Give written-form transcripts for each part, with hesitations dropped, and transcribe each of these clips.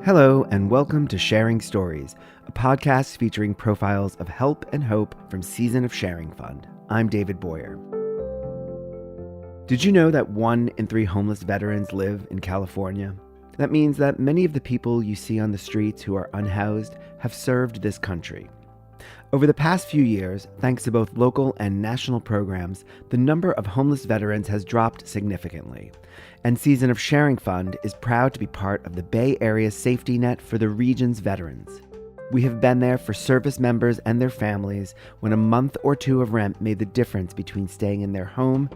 Hello, and welcome to Sharing Stories, a podcast featuring profiles of help and hope from Season of Sharing Fund. I'm David Boyer. Did you know that 1 in 3 homeless veterans live in California? That means that many of the people you see on the streets who are unhoused have served this country. Over the past few years, thanks to both local and national programs, the number of homeless veterans has dropped significantly. And Season of Sharing Fund is proud to be part of the Bay Area's safety net for the region's veterans. We have been there for service members and their families when a month or two of rent made the difference between staying in their home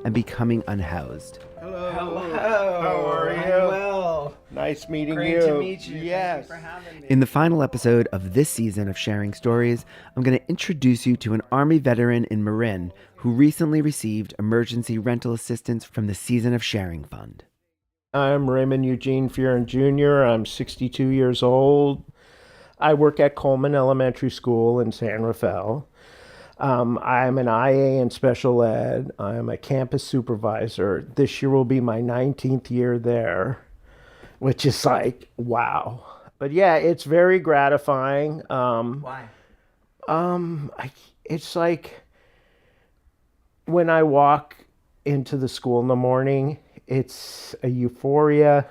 and becoming unhoused. Hello. How are you? I'm well. Nice meeting Great you. to meet you. Yes. Thank you for having me. In the final episode of this season of Sharing Stories, I'm going to introduce you to an Army veteran in Marin who recently received emergency rental assistance from the Season of Sharing Fund. I'm Raymond Fiuren Jr. I'm 62 years old. I work at Coleman Elementary School in San Rafael. I'm an IA in special ed. I'm a campus supervisor. This year will be my 19th year there, which is like, wow. But yeah, it's very gratifying. Why? It's like when I walk into the school in the morning, it's a euphoria.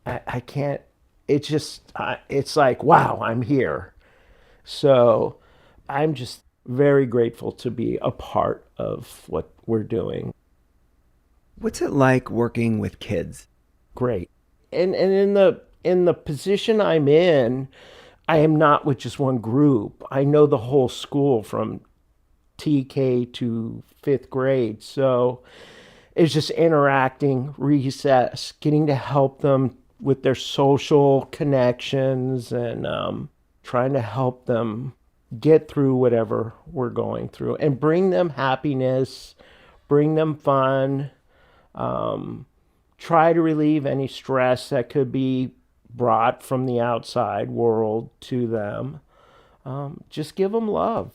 I can't, it's just, it's like, wow, I'm here. So I'm just very grateful to be a part of what we're doing. What's it like working with kids? Great. And in the position I'm in, I am not with just one group. I know the whole school from TK to 5th grade. So it's just interacting, recess, getting to help them with their social connections and trying to help them get through whatever we're going through and bring them happiness, bring them fun, try to relieve any stress that could be brought from the outside world to them. Just give them love.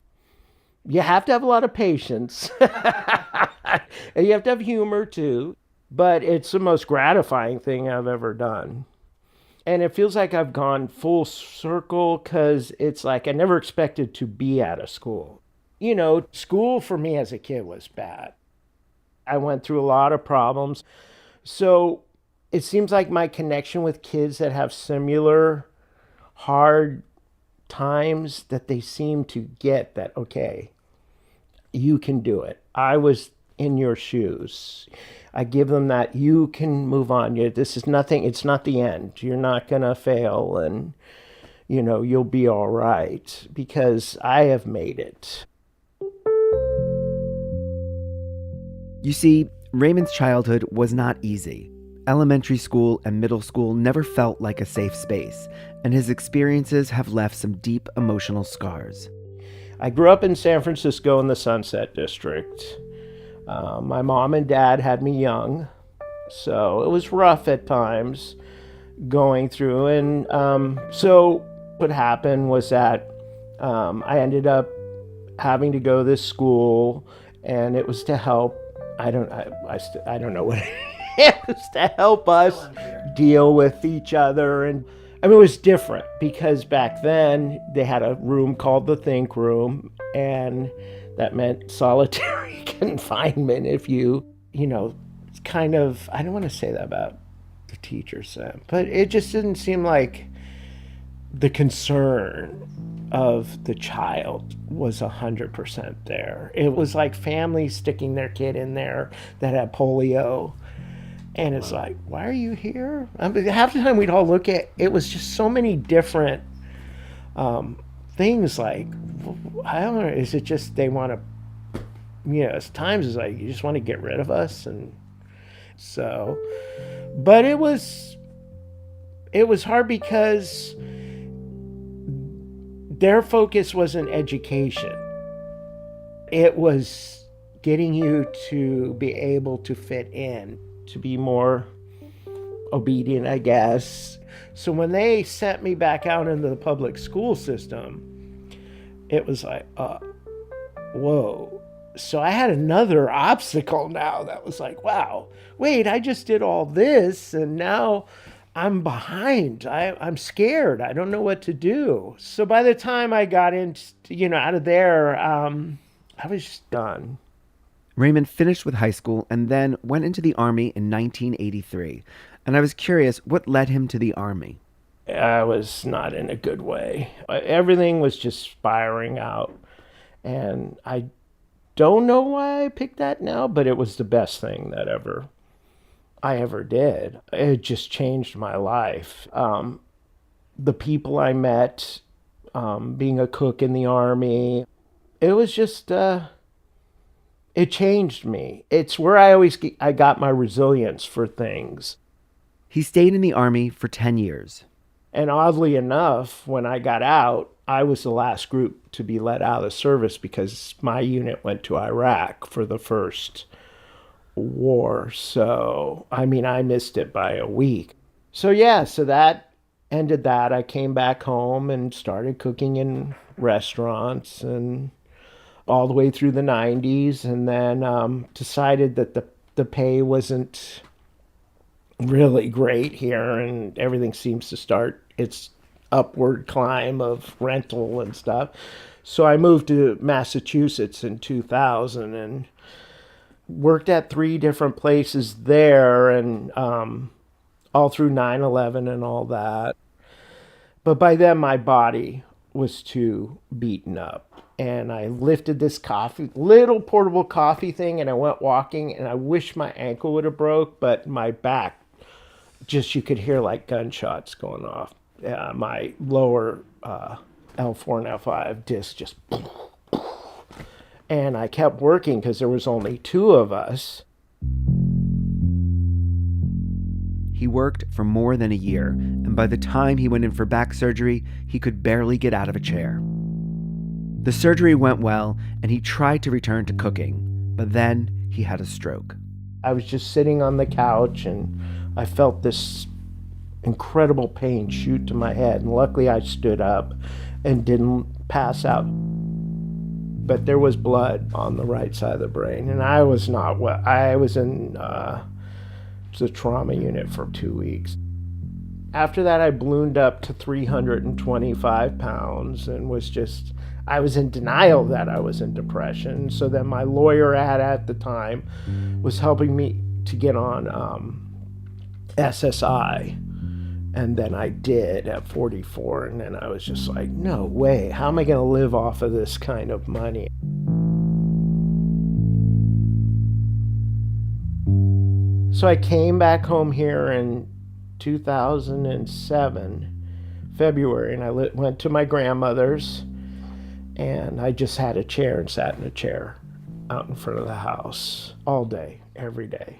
You have to have a lot of patience. And you have to have humor too. But it's the most gratifying thing I've ever done. And it feels like I've gone full circle because it's like I never expected to be at a school. You know, school for me as a kid was bad. I went through a lot of problems. So it seems like my connection with kids that have similar hard times, that they seem to get that, okay, you can do it. I was in your shoes. I give them that you can move on. This is nothing. It's not the end. You're not going to fail and, you'll be all right because I have made it. You see, Raymond's childhood was not easy. Elementary school and middle school never felt like a safe space, and his experiences have left some deep emotional scars. I grew up in San Francisco in the Sunset District. My mom and dad had me young, so it was rough at times going through. And so what happened was that I ended up having to go to this school, and it was to help. I don't know what it was to help us deal with each other. And I mean, it was different because back then they had a room called the Think Room, and that meant solitary confinement if you kind of, I don't want to say that about the teachers, but it just didn't seem like the concern of the child was 100% there. It was like families sticking their kid in there that had polio. And it's like, why are you here? I mean, half the time we'd all look at, it was just so many different things like, I don't know, is it just they want to, at times it's like, you just want to get rid of us? And so, but it was hard because their focus wasn't education. It was getting you to be able to fit in, to be more obedient, I guess. So when they sent me back out into the public school system, it was like, whoa. So I had another obstacle now that was like, wow, wait, I just did all this and now I'm behind. I'm scared. I don't know what to do. So by the time I got out of there, I was just done. Raymond finished with high school and then went into the Army in 1983. And I was curious what led him to the Army. I was not in a good way. Everything was just spiraling out. And I don't know why I picked that now, but it was the best thing that I ever did. It just changed my life. The people I met, being a cook in the Army, it was just, it changed me. It's where I got my resilience for things. He stayed in the Army for 10 years. And oddly enough, when I got out, I was the last group to be let out of service because my unit went to Iraq for the first war. So, I mean, I missed it by a week. So, yeah, so that ended that. I came back home and started cooking in restaurants and all the way through the 90s, and then decided that the pay wasn't really great here, and everything seems to start its upward climb of rental and stuff. So I moved to Massachusetts in 2000 and worked at 3 different places there, and all through 9/11 and all that. But by then my body was too beaten up. And I lifted this little portable coffee thing, and I went walking, and I wish my ankle would have broke, but my back, just you could hear like gunshots going off. My lower L4 and L5 disc just, and I kept working because there was only 2 of us. He worked for more than a year, and by the time he went in for back surgery, he could barely get out of a chair. The surgery went well, and he tried to return to cooking, but then he had a stroke. I was just sitting on the couch, and I felt this incredible pain shoot to my head, and luckily I stood up and didn't pass out. But there was blood on the right side of the brain, and I was not well. I was in the trauma unit for 2 weeks. After that, I ballooned up to 325 pounds and I was in denial that I was in depression. So then my lawyer at the time was helping me to get on SSI. And then I did at 44. And then I was just like, no way. How am I going to live off of this kind of money? So I came back home here in 2007, February, and I went to my grandmother's, and I just had a chair and sat in a chair out in front of the house all day, every day.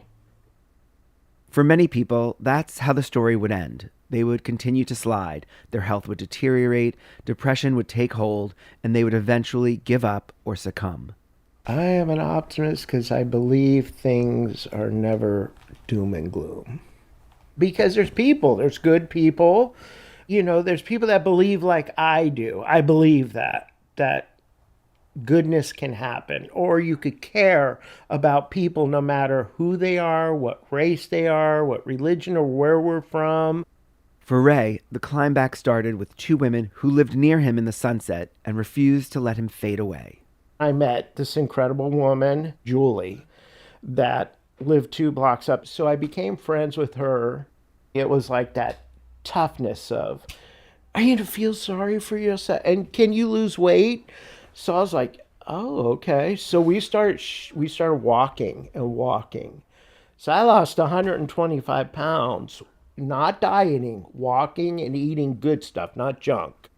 For many people, that's how the story would end. They would continue to slide, their health would deteriorate, depression would take hold, and they would eventually give up or succumb. I am an optimist because I believe things are never doom and gloom. Because there's good people. There's people that believe like I do. I believe that goodness can happen. Or you could care about people no matter who they are, what race they are, what religion or where we're from. For Ray, the climb back started with 2 women who lived near him in the Sunset and refused to let him fade away. I met this incredible woman, Julie, that lived 2 blocks up. So I became friends with her. It was like that toughness of, are you going to feel sorry for yourself? And can you lose weight? So I was like, oh, okay. So we started walking and walking. So I lost 125 pounds, not dieting, walking and eating good stuff, not junk.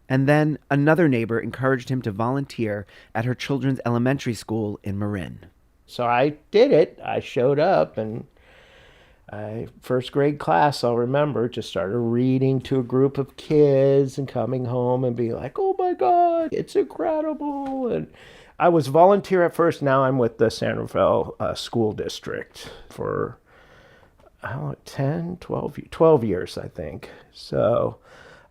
And then another neighbor encouraged him to volunteer at her children's elementary school in Marin. So I did it. I showed up, and first grade class, I'll remember, just started reading to a group of kids and coming home and being like, oh my God, it's incredible. And I was volunteer at first. Now I'm with the San Rafael school district for 12 years, I think. So,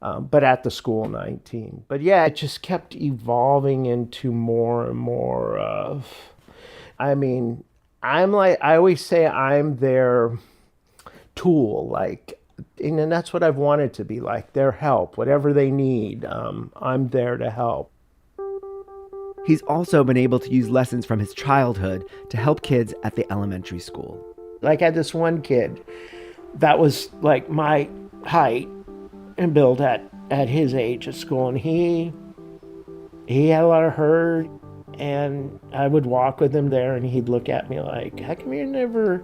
but at the school 19. But yeah, it just kept evolving into more and more of, I always say I'm their tool. Like, And that's what I've wanted to be like, their help, whatever they need. I'm there to help. He's also been able to use lessons from his childhood to help kids at the elementary school. Like I had this one kid that was like my height and built at his age at school, and he had a lot of hurt, and I would walk with him there, and he'd look at me like, how come you're never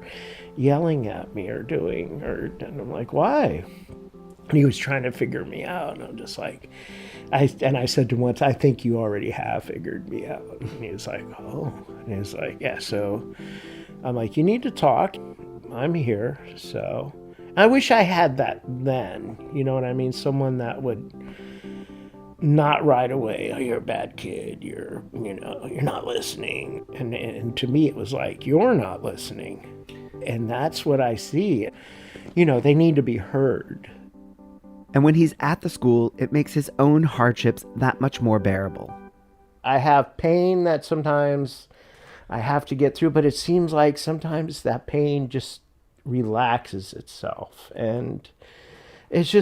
yelling at me or and I'm like, why? And he was trying to figure me out, and I'm just like, I said to him once, I think you already have figured me out. And he was like, oh. And he was like, yeah, so I'm like, you need to talk. I'm here. So I wish I had that then, you know what I mean? Someone that would not right away, oh, you're a bad kid, you're not listening. And to me, it was like, you're not listening. And that's what I see. They need to be heard. And when he's at the school, it makes his own hardships that much more bearable. I have pain that sometimes I have to get through, but it seems like sometimes that pain just relaxes itself. And it's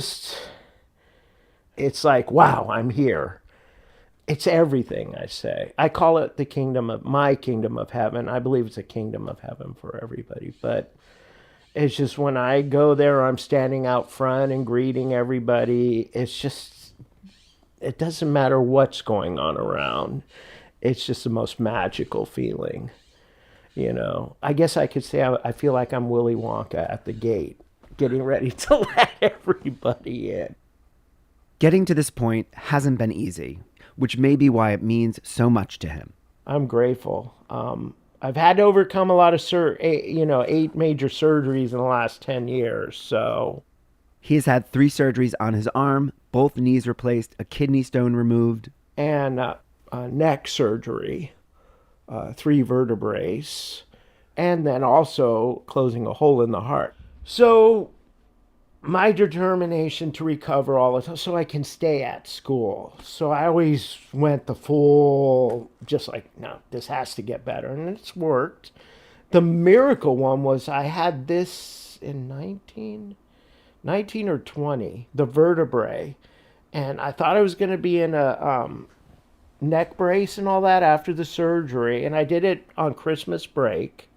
like, wow, I'm here. It's everything, I say. I call it my kingdom of heaven. I believe it's a kingdom of heaven for everybody. But it's just when I go there, I'm standing out front and greeting everybody. It doesn't matter what's going on around. It's just the most magical feeling. I guess I could say I feel like I'm Willy Wonka at the gate, getting ready to let everybody in. Getting to this point hasn't been easy, which may be why it means so much to him. I'm grateful. I've had to overcome a lot of 8 major surgeries in the last 10 years. So he has had 3 surgeries on his arm, both knees replaced, a kidney stone removed, and a neck surgery, 3 vertebrae, and then also closing a hole in the heart. So my determination to recover all the time so I can stay at school. So I always went the full, just like, no, this has to get better. And it's worked. The miracle one was I had this in 19 or 20, the vertebrae. And I thought I was going to be in a neck brace and all that after the surgery. And I did it on Christmas break.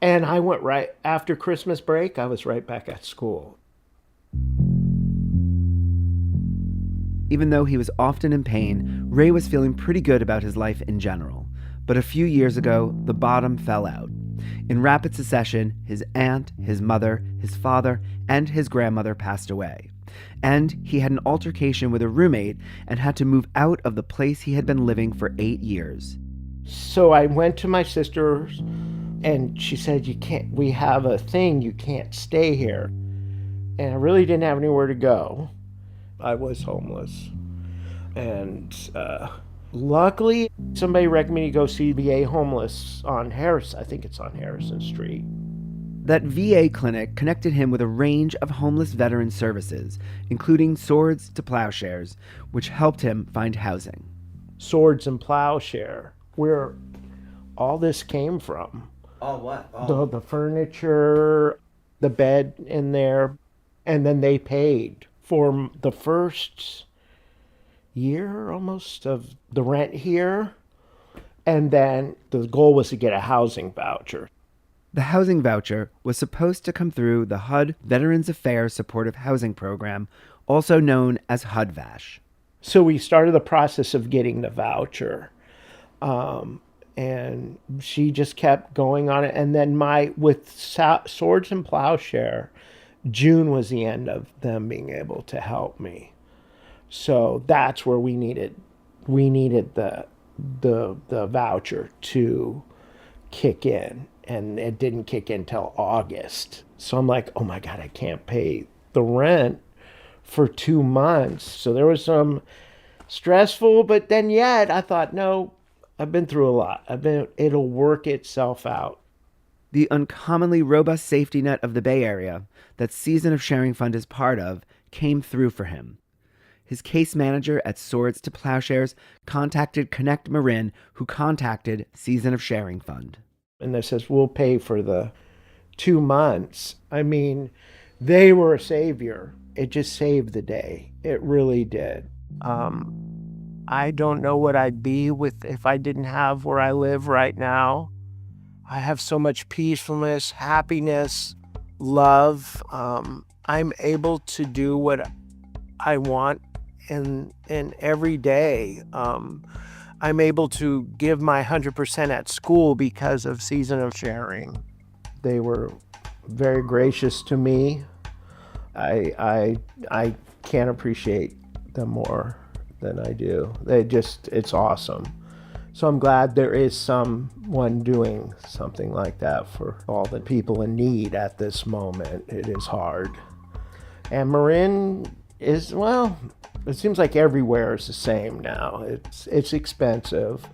And I went right after Christmas break, I was right back at school. Even though he was often in pain, Ray was feeling pretty good about his life in general. But a few years ago, the bottom fell out. In rapid succession, his aunt, his mother, his father, and his grandmother passed away. And he had an altercation with a roommate and had to move out of the place he had been living for 8 years. So I went to my sister's, and she said, we have a thing, you can't stay here. And I really didn't have anywhere to go. I was homeless. And luckily, somebody recommended me to go see VA homeless on I think it's on Harrison Street. That VA clinic connected him with a range of homeless veteran services, including Swords to Plowshares, which helped him find housing. Swords and Plowshare, where all this came from. All what? Oh. The furniture, the bed in there, and then they paid for the first year almost of the rent here. And then the goal was to get a housing voucher. The housing voucher was supposed to come through the HUD Veterans Affairs Supportive Housing Program, also known as HUD-VASH. So we started the process of getting the voucher. And she just kept going on it. And then with Swords and Plowshare, June was the end of them being able to help me. So that's where we needed the voucher to kick in. And it didn't kick in till August. So I'm like, oh my God, I can't pay the rent for 2 months. So there was some stressful, but then yet I thought, no, I've been through a lot. It'll work itself out. The uncommonly robust safety net of the Bay Area that Season of Sharing Fund is part of came through for him. His case manager at Swords to Plowshares contacted Connect Marin, who contacted Season of Sharing Fund. And they says, we'll pay for the 2 months. I mean, they were a savior. It just saved the day. It really did. I don't know what I'd be with if I didn't have where I live right now. I have so much peacefulness, happiness, love. I'm able to do what I want in every day. I'm able to give my 100% at school because of Season of Sharing. They were very gracious to me. I can't appreciate them more than I do. It's awesome. So I'm glad there is someone doing something like that for all the people in need at this moment. It is hard. And Marin is, well, it seems like everywhere is the same now. It's expensive.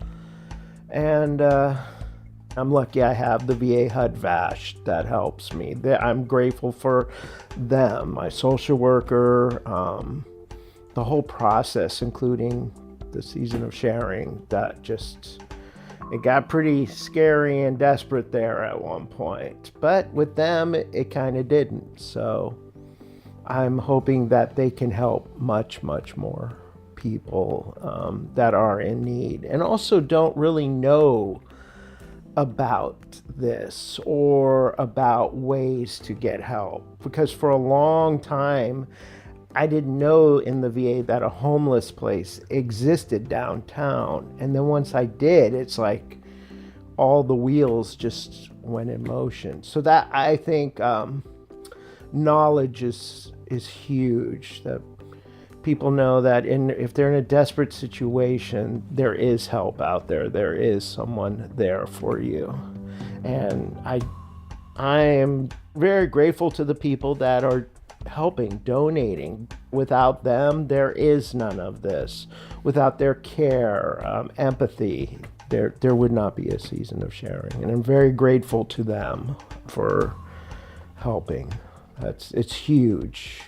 And I'm lucky I have the VA HUD VASH that helps me. I'm grateful for them, my social worker, the whole process, including the Season of Sharing. It got pretty scary and desperate there at one point. But with them, it kind of didn't. So I'm hoping that they can help much, much more people that are in need and also don't really know about this or about ways to get help. Because for a long time, I didn't know in the VA that a homeless place existed downtown. And then once I did, it's like all the wheels just went in motion. So that, I think, knowledge is huge. That people know that if they're in a desperate situation, there is help out there. There is someone there for you. And I am very grateful to the people that are helping, donating. Without them, there is none of this. Without their care, empathy, there would not be a Season of Sharing. And I'm very grateful to them for helping. It's huge.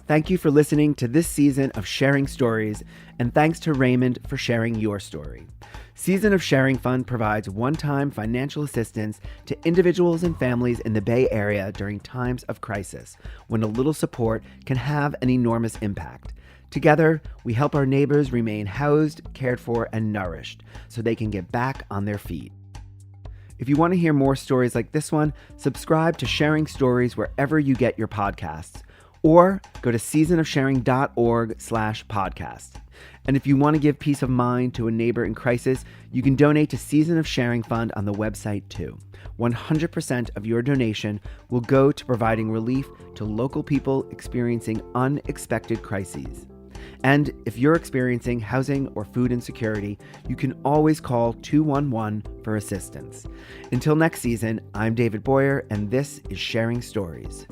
Thank you for listening to this season of Sharing Stories, and thanks to Raymond for sharing your story. Season of Sharing Fund provides one-time financial assistance to individuals and families in the Bay Area during times of crisis, when a little support can have an enormous impact. Together, we help our neighbors remain housed, cared for, and nourished so they can get back on their feet. If you want to hear more stories like this one, subscribe to Sharing Stories wherever you get your podcasts, or go to seasonofsharing.org/podcast. And if you want to give peace of mind to a neighbor in crisis, you can donate to Season of Sharing Fund on the website too. 100% of your donation will go to providing relief to local people experiencing unexpected crises. And if you're experiencing housing or food insecurity, you can always call 211 for assistance. Until next season, I'm David Boyer, and this is Sharing Stories.